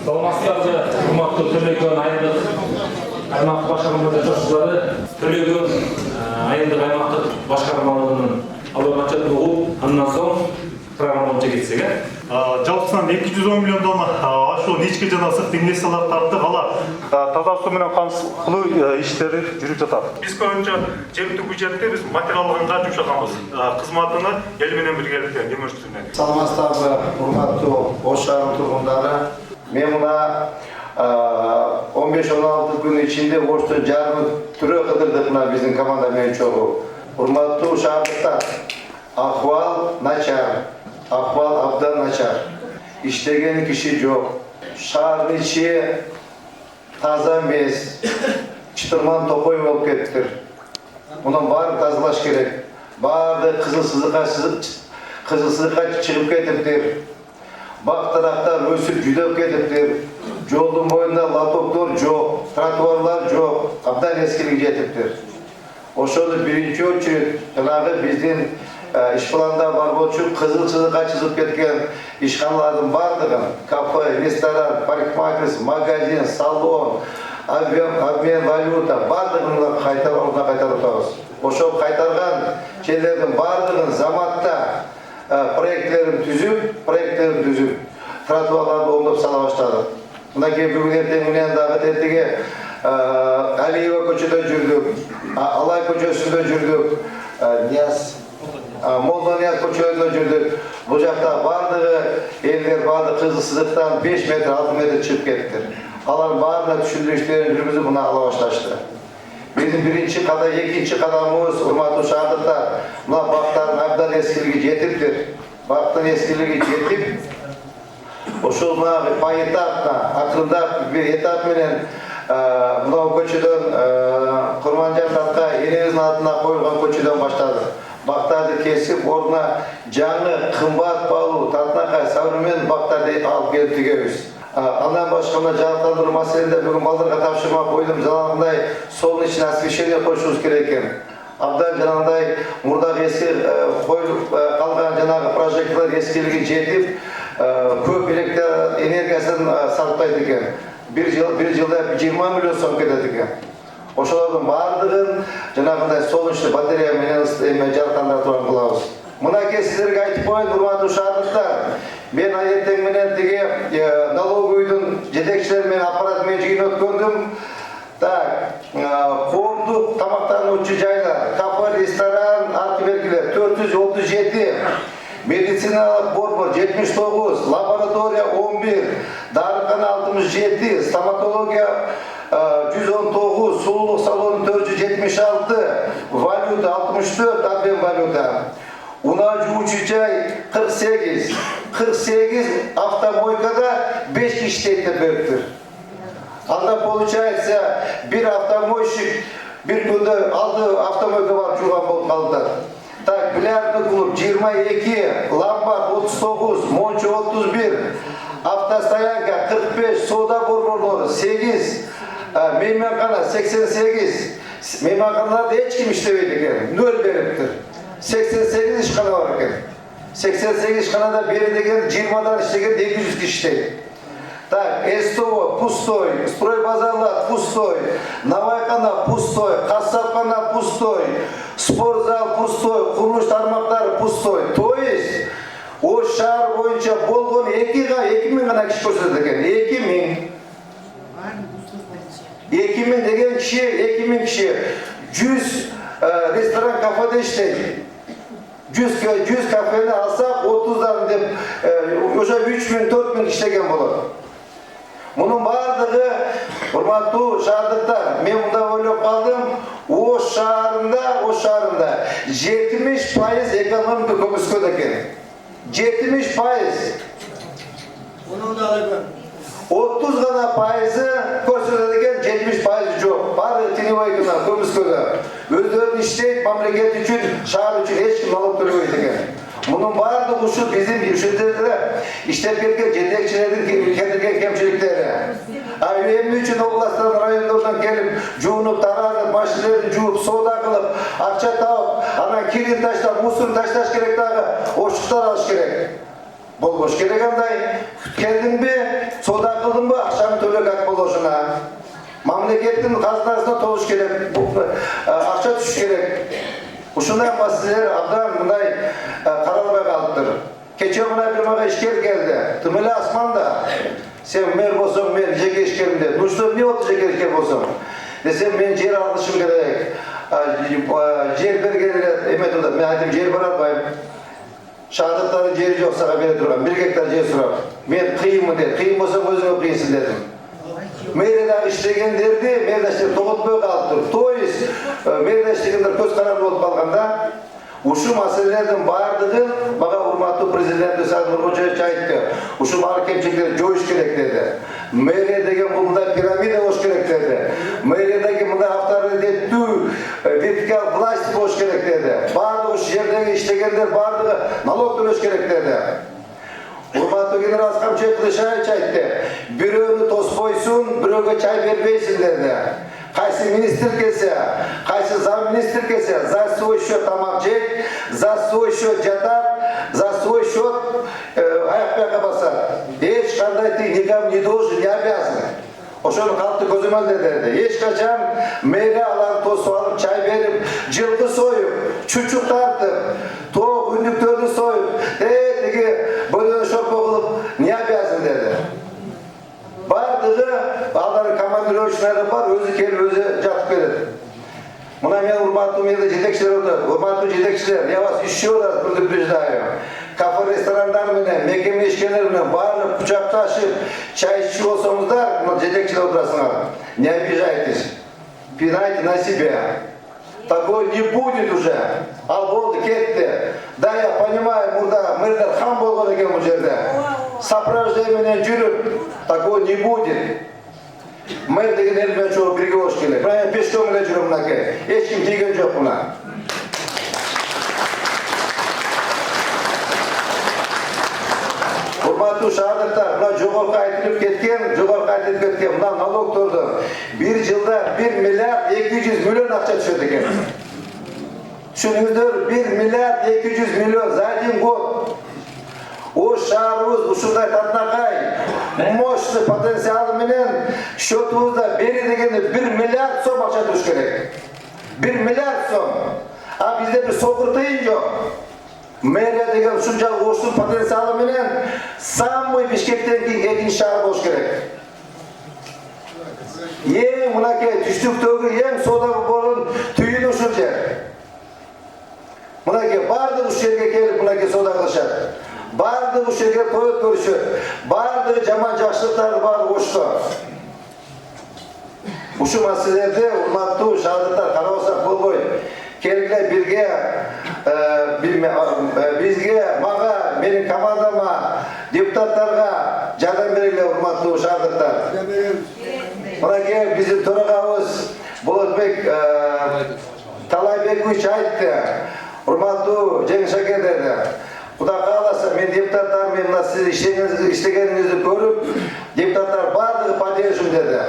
Саламатсыздарбы, урматтуу Төлөгөн айылдык аймактык башкармалыгынын жашоочулары, Төлөгөн айылдык аймактык башкармалыгынын алып отчетун угуп, андан соң программабызга кетсек, жалпысынан 210 миллион тонна ашуу нечке жана ысык инвестициялар тарттык. Ала таза суу менен камсыздоо иштери жүрүп жатат. Биз көбүнчө жергиликтүү бюджетте биз материалдыгынга жумшаганбыз. Кызматыны эл менен биргеликте демөштүрүнө. Саламатсыздарбы, урматтуу Ош шаарынын тургундары. Мен мына 15-16 күн ичинде Оштун жарымы түрө кыдырдык мына биздин команда менен чогуу. Урматтуу шаардыктар, ахвал начар. Ahval abdan açar. İşlegen kişi yok. Şahrın içi taza mes, çıtırman topoy olup kettir. Bunun barı tazalaş gerek. Barı kızılsızlığa çıkıp ketiptir. Bak taraftar ösüp jüdep ketiptir. Jolun boyunda laptoplar yok, trotuarlar yok. Abdan eskilik jetiptir. Oşolu birinci ölçü, bizden iş planında var bolчу kızılsızlığa çizip ketken işxanaların bardığın, kafe, restoran, parikmakers, magazin, salon, обмен valuta bardığını kaytarıp atабыз. Oşol kaytargan şeylerden bardığın zamatta proyektlerin tüzüp, trotuarlarda oңдоп sala başladı. Mındaki bugün ertеңинен dagı tertigi Alieva көчөдө жүрдүк, Алай көчөсүндө жүрдүк, Молдо Нияз көчөсүндө жүрдүк. Бул жакта бардыгы элдер бардыгы кызыксыздыктан 5 метр, 6 метр чыгып кетти. Алар баарына түшүндүрүү иштерин жүргүзүп мына ала башташты. Биздин биринчи кадам, экинчи кадамыбыз урматтуу шаардыктар, мына бактардын абдан эскилиги жетиптир. Бактын эскилиги жетип, ошол мына поэтапно, акырындап бир этап менен мына көчөдөн Курманжан атка энебиздин атына коюлган көчөдөн баштады. Бактарды кесип, ордуна жаңы кымбат баалуу татынакай современ бактарды алып келип тигебиз. Андан башка мына жарыктандыруу маселелеринде бүгүн балдарга тапшырма койдум. Жанагындай солнечный освещение коюшубуз керек экен. Абдан жанагындай мурдагы эски коюлуп калган жанагы прожекторлор эскилиги жетип, көп электр энергиясын сарптайт экен. Bir yılda 20 milyon so'm ketadi ekan. O'shalarning bardığın janagınday so'lishli batarya menен жарыктандырып турган кылабыз. Мынакей сиздерге айтып коеюн, урматтуу шаардыктар. Мен эртең менен тиги налоговыйдын жетекчилери менен аппарат менен жыйын өткөндүм. Так, коомдук тамактануучу жайлар, кафе, ресторан, аты бергилер 437. Медициналык борбор 79, лаборатория 11, дарыкана 67, стоматология 119, сулуулук салону 476, валюта 64, обмен валюта. Унаа жуучу жай 48, автомойкада 5 киши иштейт деп бериптир. Анда получается bir автомойщик bir күндө 6 автомойка барып жууган болуп калды. Так, бильярдный клуб 22, ломбард 39, монча 31, автостоянка 45, сода борборлору 8, мейманкана 88. Мейманканаларда эч ким иштебейт экен, нөл бериптир. 88 ишкана бар экен. 88 ишканада бери деген 20дан иштеген 200 киши иштейт. Так, СТО пустой, стройбазарлар пустой, навайкана пустой, кассапкана пустой, спортзал пустой, курулуш тармактары пустой. То есть, Ош шаар боюнча болгон 2000 гана киши көрсөтөт экен. 2000 деген киши, 2000 киши 100 ресторан, кафеде иштейт. 100 кафени алсак 30дан деп уже 3000-4000 иштеген болот. Bunun bardыгы, урматтуу шаардыктар, мен мында ойлоп калдым, Ош шаарында 70% экономика көмүскөн экен. 70%. Onun da alıgın. 30 gana пайызы көрсөтөт экен, 70% жок. Баары тинебай гана көмүскөдө. Өздөрүн иштейт, мамлекет үчүн, шаар үчүн эч ким налог төлөбөйт экен. Bunun bardыгы ушу биздин üşündeler иштеп кеткен жетекчилердин келтирген кемчиликтери. Эмне үчүн областтан, райондордон келип, жуунуп, таранып, машиналерди жууп, соода кылып, акча таап, анан кирин таштап, мусорун ташташ керек дагы, ошуктар алыш керек. болбош керек андай. Келдим бе, сода кылдым ба, memleketin kazanasına toluş gerek, akça tuş gerek. Uşunday masizler abdan bunday karalabay kalıptır. Keçe buna bir mağa işker geldi. Tımılı asmanda. Sen mer bolsam men jege işkerimde. Nuştur ne oldu jege işker bolsam? Desem men yer alışım gerek. Yer bergeler emet oldu. Men aytım yer baratmayım. Şahadatların yeri yoksa haberi durmam. 1 hektar yer sorar. Men kıyım mı der. Kıyım olsa gözüme kıyınsın dedim. Meyreda işlegen derdi, meyredaşlar toğutmuyor kalıptır. Toyuz, meyredaşlarınlar köz kararlı olup kalganda, uşu meselelerden bağırdığın, bana hurmatlı Prezident Saad Nurgulçay çayıttı. Uşu bağır kemçekleri joyuş gerek dedi. Meyredeki bunda piramide hoş gerek dedi. Meyredeki bunda haftarı dettu, vertikal plastik hoş gerek dedi. Bağırdı uşu yerden işlegenler bağırdı, nalog hoş gerek dedi. Hurmatlı General Asqam Çay çayıttı. Biröğünü toz koysun, biröğe çay vermeysin dedi. Kaysi minister kese, kaysi zam minister kese, za svoj счет tamak jek, za svoj счет jatar, za svoj счет ayak basar. Hiç kanday ti nikam ne должен, не обязан. Oşonu kalktı gözüm önde derdi. Hiç kaçan meyve alan toz alıp çay verip, cılgı soyup, çuçuk tartıp, toğuk ünlüktörünü soyup, böyle şop olup niye yapıyorsun dedi. Bardığı bağları kamandırı ölçüleri var, özü kelip özü jatıp verir. Buna men hurmatlım yerde jedekçiler oldu. Hurmatlı jedekçiler, yavaş işiyorlar burada bir dayo. Kafa restoranlar menen, mekeme işkenler menen bağırıp, kucaktaşıp, çay içiyor olsanız da jedekçiler oturasınlar. Не обижайтесь. Пинайте на себя. Такой не будет уже. Al oldu, ketти. Да, я понимаю, burada mırlar ham bolğan eken bu жерде. Сопровождениемен жүрүп, такой не будет. Mır деген elmen çoğu birge hoş kelек. Ben peşkom ile жүрөм мынакей. Hiç kim тийген жоқ buna. Hurmatlı şahadatlar, buna joğorqa aytılıp ketken, buna налог turdu. Bir yılda 1 milyar 200 milyon akça düşürdü eken. Düşünüzdür, 1 milyar 200 milyon zaten gод. O şaharımız uşunday tatnakay, moşlu potansiyali menen şötümüzde beri degende 1 milyar som akça düş gerek. 1 milyar som. Ha bizde bir sokurtayın yok. Meyre degen şunca oşlu potansiyali menen sammy Bişkekten ekinci şahar boş gerek. Ең мынакей түштүктөгү ең содағы болын түйін ушул жер. Мынакей бардык уш жерге келип мынакей сода кылышат. Бардык уш жерге той өткөрүшөт. Бардыгы жаман жакшылыктарды баары кошто. Ушул маселелерде урматтуу шаардаттар карабасак болбойт. Келгиле бизге, мага, менин командама, депутаттарга жардам бергиле урматтуу шаардаттар. Мынакей биздин төрагабыз Болотбек Талайбекович айтты. Урматтуу Жеңиш аке деди. Кудай кааласа мен депутаттар мен мына сиз иштегениңизди көрүп, депутаттар бардыгы поддержим деди.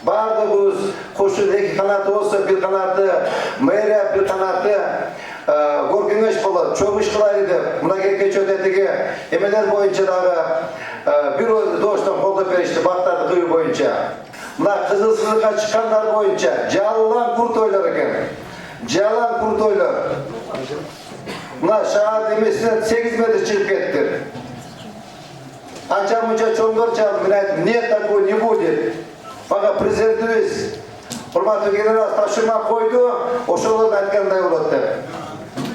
Бардыгыбыз кошун 2 канаты болсо 1 канаты мэрия 1 канаты көркөңөш болот, чоң иш кылайлы деп. Мынакей кечөөдөгү эмелер боюнча дагы бир доштон колдоп беришти бактарды кыюу боюнча. Mına kızılsızlığa çıkanlar boyunca jalan kurt oylar eken. Jalan kurt oylar. Mına şahat emesinden 8 metre çıkıp kettir. Anca munca çoğunlar çaldı. Ben aytım, нет такой не будет. Bana prezidentimiz hurmatlı general taşıma koydu. O şoğlardan aytkanday oladı.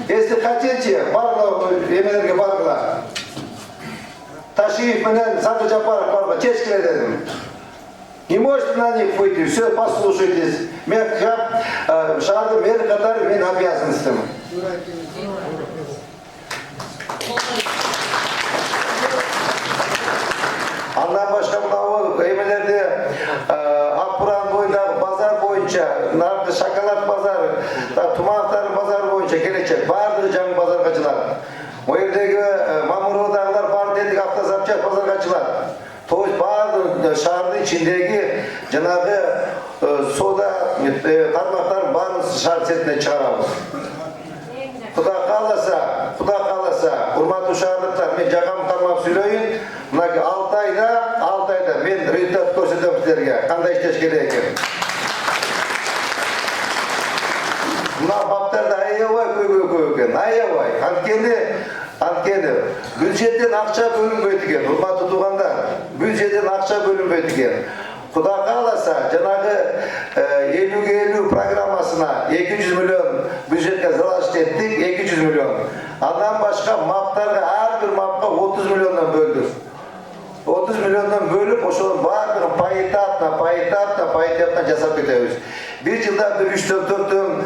Если хотите, barla emelerge barla. Taşıyıp menen Sadır Japarov barla. Çeşkile dedim. Не можете на них выйти, все, послушайтесь. Мен шаарды мэр катары мен обязанностям. Андан башка мынау эмелерде Акбуран боюндагы базар боюнча, наркы шоколад базары, тумактардын базары боюнча келечек. Бардыгы жаңы базарга ачылат. О жердеги Мамуровдагылар бар дедик автозапчасть базарга ачылат. То есть бардык шаардын ичиндеги жанагы сода тармактарын баарын шаар сетине чыгарабыз. Кудай кааласа, урматтуу шаардыктар, мен жакам тармап сүйлөйүн. Мына 6 айда мен результат көрсөтөм силерге, кандай иштеш керек экен. Анткени бюджеттен акча бөлүнбөйт экен, урматтуу туугандар. Бюджеттен акча бөлүнбөйт экен. Кудай кааласа, жанагы 50-50 программасына 200 миллион бюджетке залаш еттик, 200 миллион. Андан башка маптарга ар бир мапка 30 миллиондон бөлдүк. 30 миллиондон бөлүп, ошонун баардыгын поэтапна жасап кетебиз. Bir жылда bir 3-4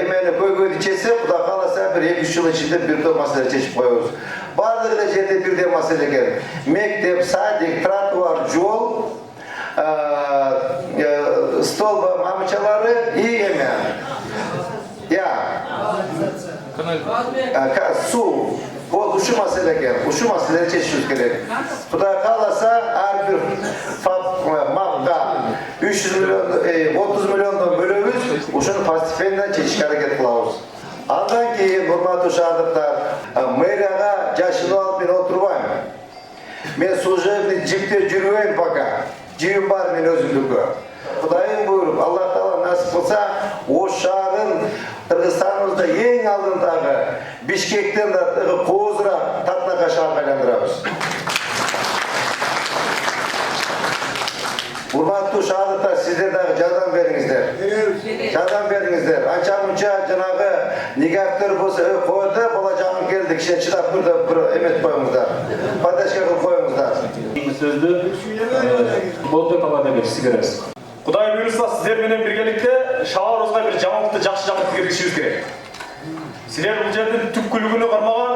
emeni көйгөйдү чечсе, Кудай кааласа bir 2-3 жыл ичинде бир топ маселе чечип коебуз. Баардыгы да жерде бирдей маселе экен. Мектеп, садик, тротуар, жол, столба мамычалары и эме. Су. Вот ушул маселе экен. Ушул маселени чечишибиз керек. Кудай кааласа ар бир мапка 300 миллион, 30 миллиондон бөлөбүз, ушуну постепенно чечишке аракет кылабыз. Андан кийин, урматтуу шаардыктар, мэрияга жашынып алып мен отурбайм. Мен служебный джипте жүрбөйм пока. Жибим бар мен өзүмдүккө. Кудайым буйруп, Аллах Таала насип кылса, Ош шаарын Кыргызстаныбызда эң алдындагы Бишкектен да кооздураак татынакай шаарга айландырабыз. Урматтуу шаардыктар, сиздер дагы жардам бериңиздер. Жардам бериңиздер. Анча-мунча жанагы негативдер болсо, койду, бала жагым келди, кичине чыдап тур деп бир эмет коюңуздар. Поддержка кылып коюңуздар. Сөздү Болотбек ага деп беребиз. Кудай буйруса, сиздер менен биргеликте шаарыбызга бир жаңылыкты, жакшы жаңылыкты киргизишибиз керек. Силер бул жердин түпкүлүгүнө кармаган,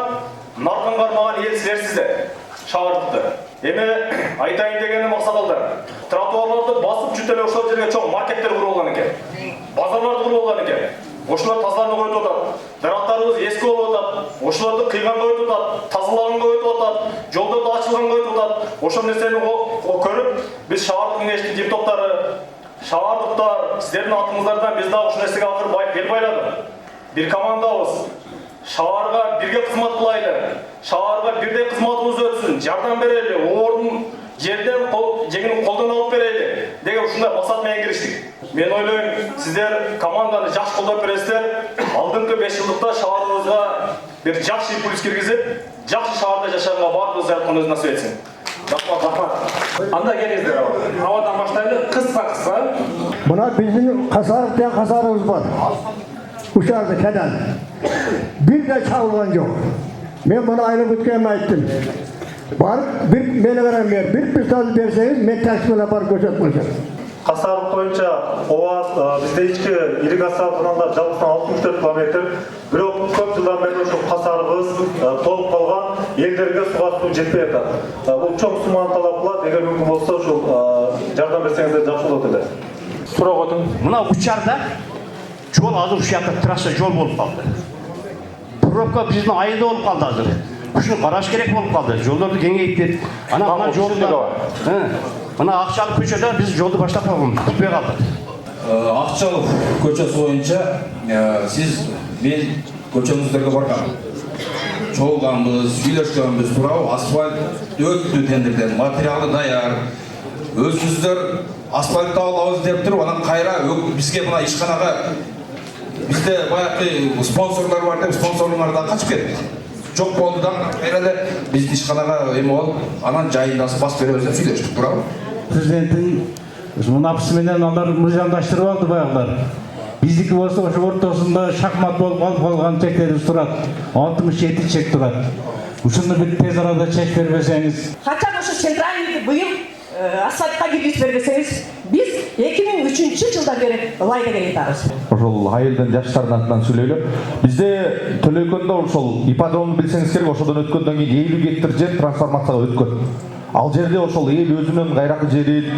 наркын кармаган эл силерсиздер. Шаардыкты. Эми айтайын дегеним максаталды. Тротуарларды басып жүтөлө ошол жерге чоң маркеттер куруп алган экен. Базарларды куруп алган экен. Ошолор тазаланып коюп атат. Дарактарыбыз эски болуп атат. Ошолорду кыйганга өтүп атат, тазалаганга өтүп атат, жолдорду ачылганга өтүп атат. Ошол нерсени көрүп, биз шаардык кеңештин депутаттары, шаардыктар, сиздердин атыңыздардан биз дагы ушул нерсеге акыр бел байладык. Бир командабыз. Шаарга бирге кызмат кылайлы. Шаарга бирдей кызматыбыз өтсүн, жардам берели, ордун жерден жеңин колдон алып берели деген ушундай максат менен кириштик. Мен ойлойм, сиздер команданы жакшы колдоп бересиздер. Алдыңкы 5 жылдыкта шаарыбызга бир жакшы импульс киргизип, жакшы шаарда жашаганга баарыбыз жараткан өз насип этсин. Рахмат. Анда келиңиздер. Абадан баштайлы, кыска. Мына биздин Касаров деген Касарыбыз бар. Ушарда кадан. Bir de çağırgan yok. Ben bana ayrı bütkeğimi ayttım. Barıp beni veren bir pistol verseniz ben taksimine barıp gözetmeyeceğim. Касаров боюнча ооба бизде ички ирригациялык каналдар жалпысынан 64 километр. Бирок көп жылдан бери ошол Касарыбыз толуп калган, элдерге суга суу жетпей атат. Бул чоң сумманы талап кылат. Эгер мүмкүн болсо ушул жардам берсеңиздер жакшы болот эле. Сурак отуң. Мына учарда жол азыр ушакта трасса жол болуп калды. Пробка биздин айында болуп калды азыр. Ушуну караш керек болуп калды. Жолдорду кеңейтип, ана жолдо. Мына Акчалык көчөдө биз жолду баштап койгонбуз, бүтпөй калды. Акчалык көчөсү боюнча сиз мен көчөңүздөргө барган. Чогулганбыз, сүйлөшкөнбүз, туурабы? Асфальт өттү тендерден, материалы даяр. Өзүңүздөр асфальт алабыз деп туруп, анан кайра бизге мына ишканага бизде баягы спонсорлор бар деп спонсорлордон качып кетти. Жок болду да кайра эле биздин ишканага эме болуп, анан жайындасы басып беребиз деп сүйлөштүк, туурабы? Президенттин мунапысы менен алар мыйзамдаштырып алды баягылар. Биздики болсо ошо ортосунда шахмат болуп калган чектерибиз турат. 67 чек турат. Ушуну бир тез арада чек бербесеңиз. Качан ошо центральный быйыл асфальтка киргизип бербесеңиз, биз 2003-жылдан бери лайга келе жатабыз. Ошол айылдын жаштардын атынан сүйлөйлү. Бизде Төлөкөндө ошол ипподромду билсеңиз керек, ошодон өткөндөн кийин 50 гектар жер трансформацияга өткөн. Ал жерде ошол эл өзүнүн кайракы жерин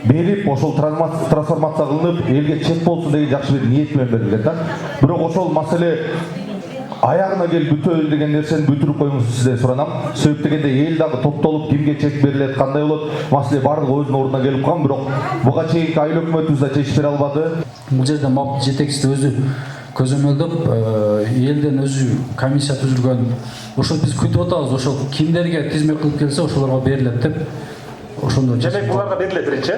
берип, ошол трансформация кылынып, элге чек болсун деген жакшы бир ниет менен берилген да. Бирок ошол маселе аягына келип бүтөбүз деген нерсени бүтүрүп коюңуз сизден суранам. Себеп дегенде эл дагы топтолуп кимге чек берилет, кандай болот, маселе бардыгы өзүнүн ордуна келип калган, бирок буга чейинки айыл өкмөтүбүз да чечип бере албады. Бул жерде МАП жетекчиси өзү көзөмөлдөп, элден өзү комиссия түзүлгөн. Ошол биз күтүп атабыз, ошол кимдерге тизме кылып келсе ошолорго берилет деп. Ошондо Демек буларга берилет биринчи?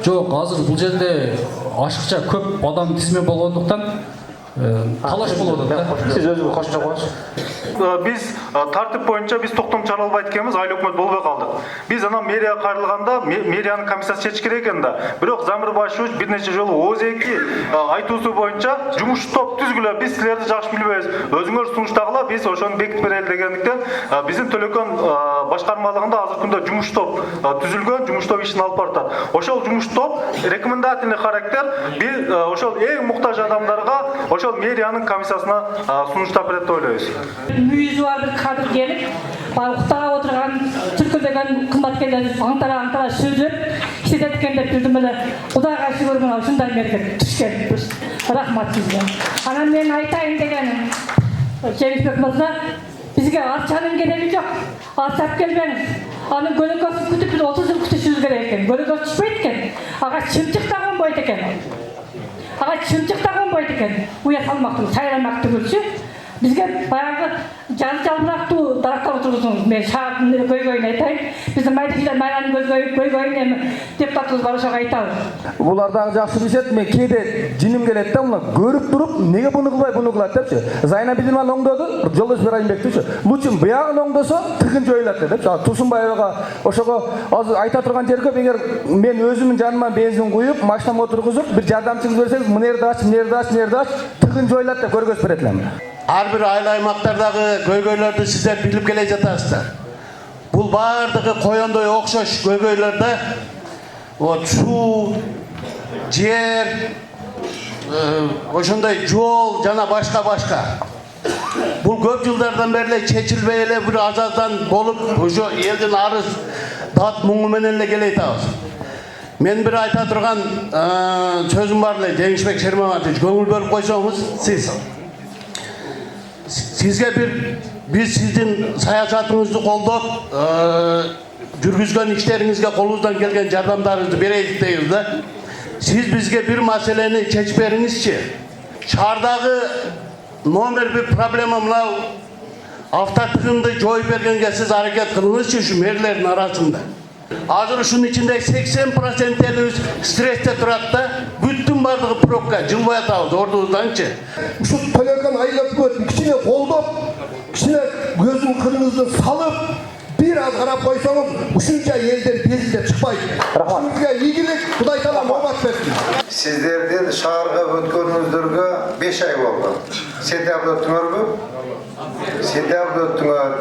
Жок, азыр бул жерде ашыкча көп адам тизме болгондуктан талаш болуп атат да. Сиз өзүңүз кошумча коюңуз. Biz tartip boyunca biz toktом çaralbay dikemiz aylı hükümet bolbay kaldık. Biz ana meriya karılganda meriyanın komissiyası seçiş gerek endi. Bирок Замир Башевич bir neçe жолу ОЗЕКи айтуусу боюнча жумуш топ түзгүлө. Biz силерди жакшы билбейбиz. Өзүңөр сунуштагыла biz ошону бекитип берели дегендиктен биздин Төлөкөн башкармалыгында азыркы күндө жумуш топ түзүлгөн, жумуш топ ишин алып баратат. Ошол жумуш топ рекомендательный характер бир ошол эң муктаж адамдарга ошол мэриянын комиссиясына сунуштап берет деп ойлойбуз. Müyüzü var bir kadın gelip, balıkta oturan, Türkiye'den kımbatkender antara sürdürüp, işte detkende bildim böyle, Kudağa karşı görmüyor, şundan merkez, tüşken, rahmat sizden. Anam ben aytayım degenim, Cengiz Bekmaz'da, bizge arçanın geleli yok, arçap gelmeniz. Anın gölükası kütüp biz 30 yıl kütüşüz gereken, gölükası düşmeydiken, ağa çimçik tağın boyut eken. Ağa çimçik tağın boyut eken, uyatalmaktır, sayılmaktır gülsü. Bizge bayağı жалбырактуу дарактар отургузуңуз. Мен шаардын көйгөйүн айтайын. Биздин майдагилер майранын көйгөйүн эми депутатыбыз бар ошого айтабыз. Булар дагы жакшы билишет. Мен кээде жиним келет да, мына көрүп туруп, неге буну кылат депчи. Зайна Бидилман оңдоду, Жолдош Ибраимбектичи. Лучун буягын оңдосо, тыгын жоюлат депчи. Тусунбаевага ошого азыр айта турган жерге эгер мен өзүмдүн жаныма бензин куюп, машинама отургузуп, бир жардамчыңыз берсеңиз, мынерди ач, тыгын жоюлат деп көргөзүп берет элем. Ар бир айыл аймактардагы көйгөйлөрдү сиздер билип келе жатасыздар. Бул баардыгы коёндой окшош көйгөйлөр да. Вот суу, жер, ошондой жол жана башка. Бул көп жылдардан бери чечилбей эле бир азаздан болуп, ошо элдин арыз дат муңу менен эле келе атабыз. Мен бир айта турган сөзүм бар эле, Жеңишбек Шермаматович, көңүл бөлүп койсоңуз, Sizge biz sizin siyasatınızı koldop, жүргүзгөн işlerinizge kolunuzdan gelgen yardımlarınızı bereydik deyiz da. Siz bizge bir meseleni çeçip berinizçi. Şahardağı nomer bir problemi mınav avtatığında joyup bergenge siz hareket kılınızçı şu merlerin arasında. Hazır şunun içinde 80% eliniz streste turat da bütün bardığı propka jılbay atabız ordunuzdançı. Şu Төлөкөн айылып көтүп, кичине колдоп, кичине көзүн кырыңызды салып, bir az карап койсоңуз, ушунча элдер безилдеп чыкпайт. Сизге ийгилик, Кудай таала моомат берсин. Сиздердин шаарга өткөнүңүздөргө 5 ай болду. Сентябрда өттүңөрбү? Сентябрда өттүңөр.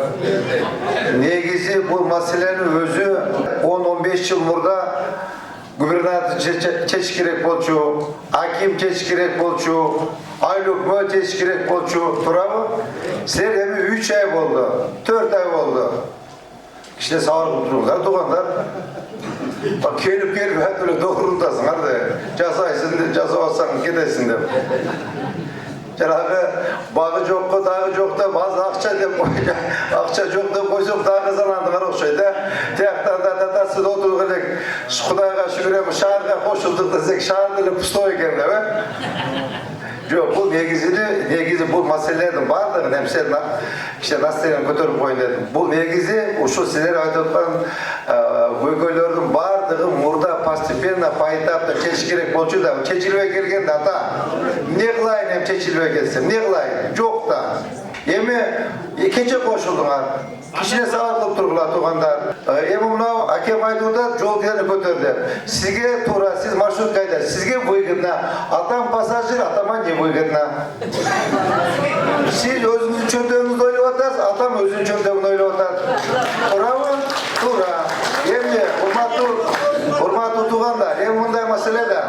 Негизи бул маселени өзү 10-15 жыл мурда губернатор чечиш керек болчу, аким чечиш керек болчу, айыл өкмөт чечиш керек болчу, туурабы? Силер эми 3 ай болду, 4 ай болду. Кичине сабыр кылып туруңуздар, туугандар. Келип эле доорунтасыңар да, жасайсың деп, жасабасаң кетесиң деп. Жанагы багы жокко дагы жок деп, аз акча деп койчу, акча жок деп койсок дагы заландыгар окшойт да. Тияктан да татасы отуруп элек, Кудайга шүгүр эми шаарга кошулдук десек, шаар деле пустой экен деп, Жок, бул негизи бул маселелердин баардыгын эмсенин кичине настроениени көтөрүп коеюн дедим. Бул негизи ушу силер айтып аткан көйгөйлөрдүн баардыгы мурда постепенно, поэтапно чечиш керек болчу да, чечилбей келген да ата. Эмне кылайын эми чечилбей келсе, эмне кылайын? Жок да. Эми кече кошулдуңар. Кичине сабыр кылып тургула туугандар. Эми мына акем айтууда жол кирени көтөр. Сизге туура, сиз маршрут кайда? Сизге выгодно. Атам пассажир, атама не выгодно. Сиз өзүңүздүн чөндөгүңүздү ойлоп атасыз, атам өзүнүн чөндөгүн ойлоп атат. Туурабы? Туура. Эми урматтуу туугандар, эми мындай маселе да.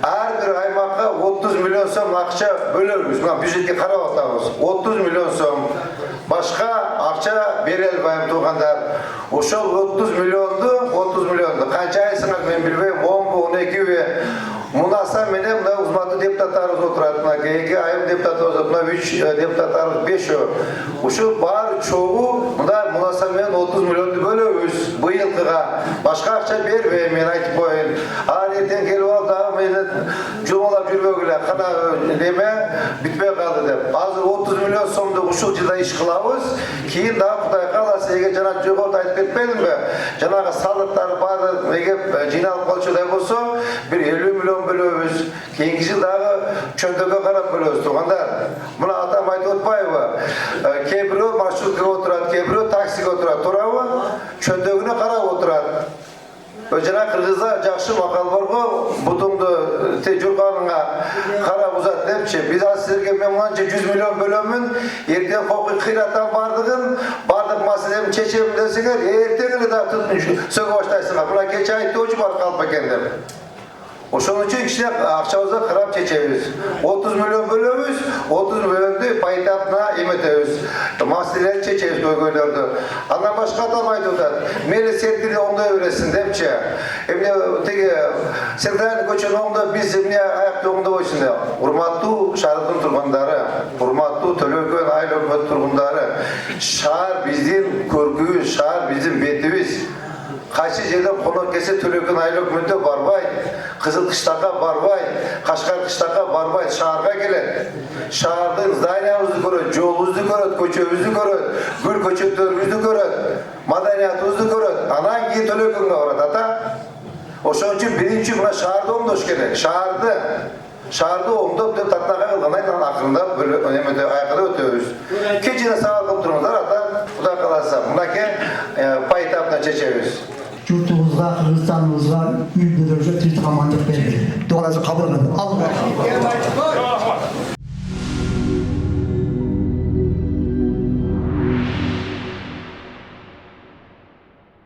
Ар бир аймакка 30 миллион сом акча бөлөбүз. Мына бюджетке карап атабыз. 30 миллион сом. Башка акча бере албайм туугандар. Ошол 30 миллионду канча айсыңар мен билбейм, 10 12 Мунаса менен мына узматтуу депутаттарыбыз отурат. Мына 2 айым депутатыбыз, мына 3 депутаттарыбыз 5. Ушул баары чогуу мына мунаса менен 30 миллионду бөлөбүз быйылкыга. Башка акча бербейм, мен айтып коеюн. Ар эртең келип алып дагы мени жумалап bilmegile kana neme bitmey kaldı dep. Hazır 30 milyon so'mduk uşul жылda iş kılabız. Keyin daha Kuday kalasa ege jana jogortu aytып ketpedimби? Жанагы салыктар баары эге жыйналып калчудай болсо, bir 50 milyon bölөбүz. Keyinki жыл дагы чөнтөгкө карап бөлөбүз. Тургандар, мына атам айтып отпайбы? Кээ бирөө маршруткага отурат, кээ бирөө таксиге отурат, туурабы? Чөнтөгүнө карап отурат. Жана Кыргызда жакшы макал бар го, бутуңду журганыңа карап узат депчи. Биз силерге мен мынанча 100 milyon бөлөмүн, эртең кокуй кыйраттан бардык маселемди чечем десеңер, эртең эле да сөгө баштайсыңар. Мына кече айтты бар калп экен деп. Ошон үчүн кичине акчабызды карап чечебиз. 30 milyon бөлөбүз, 30 milyonду пайтапына эметебиз. Маселелерди чечебиз көйгөйлөрдү. Андан башка адам айтып атат. Мели сертири оңдой бересиң депчи. Эмне теги Сырдария көчөнүн оңдо биз эмне аякты оңдобойсун деп. Урматтуу шаардын тургундары, урматтуу Төлөкөн айыл өкмөт тургундары, шаар биздин көркүбүз, шаар биздин бетибиз. Кайсы жерден конок келсе Төлөкөн айыл өкмөтүнө барбайт, Кызыл Кыштакка барбайт, Кашкар Кыштакка барбайт, шаарга келет. Шаардын зданиябызды көрөт, жолубузду көрөт, көчөбүздү көрөт, гүл көчөттөрүбүздү көрөт, маданиятыбызды көрөт. Анан кийин Төлөкөнгө барат ата. Ошон үчүн биринчи мына шаарды оңдош керек. Шаарды оңдоп деп татнага кылгандан кийин акырындап эмете айкада өтөбүз. Кечине сабак кылып туруңуздар ата. Кудай кааласа, мынакей пай этабына чечебиз. Жұртымызға, Қырғызстанымызға, үй бүлдерге тыныштық амандық берді. Дуаларды қабыл қылды.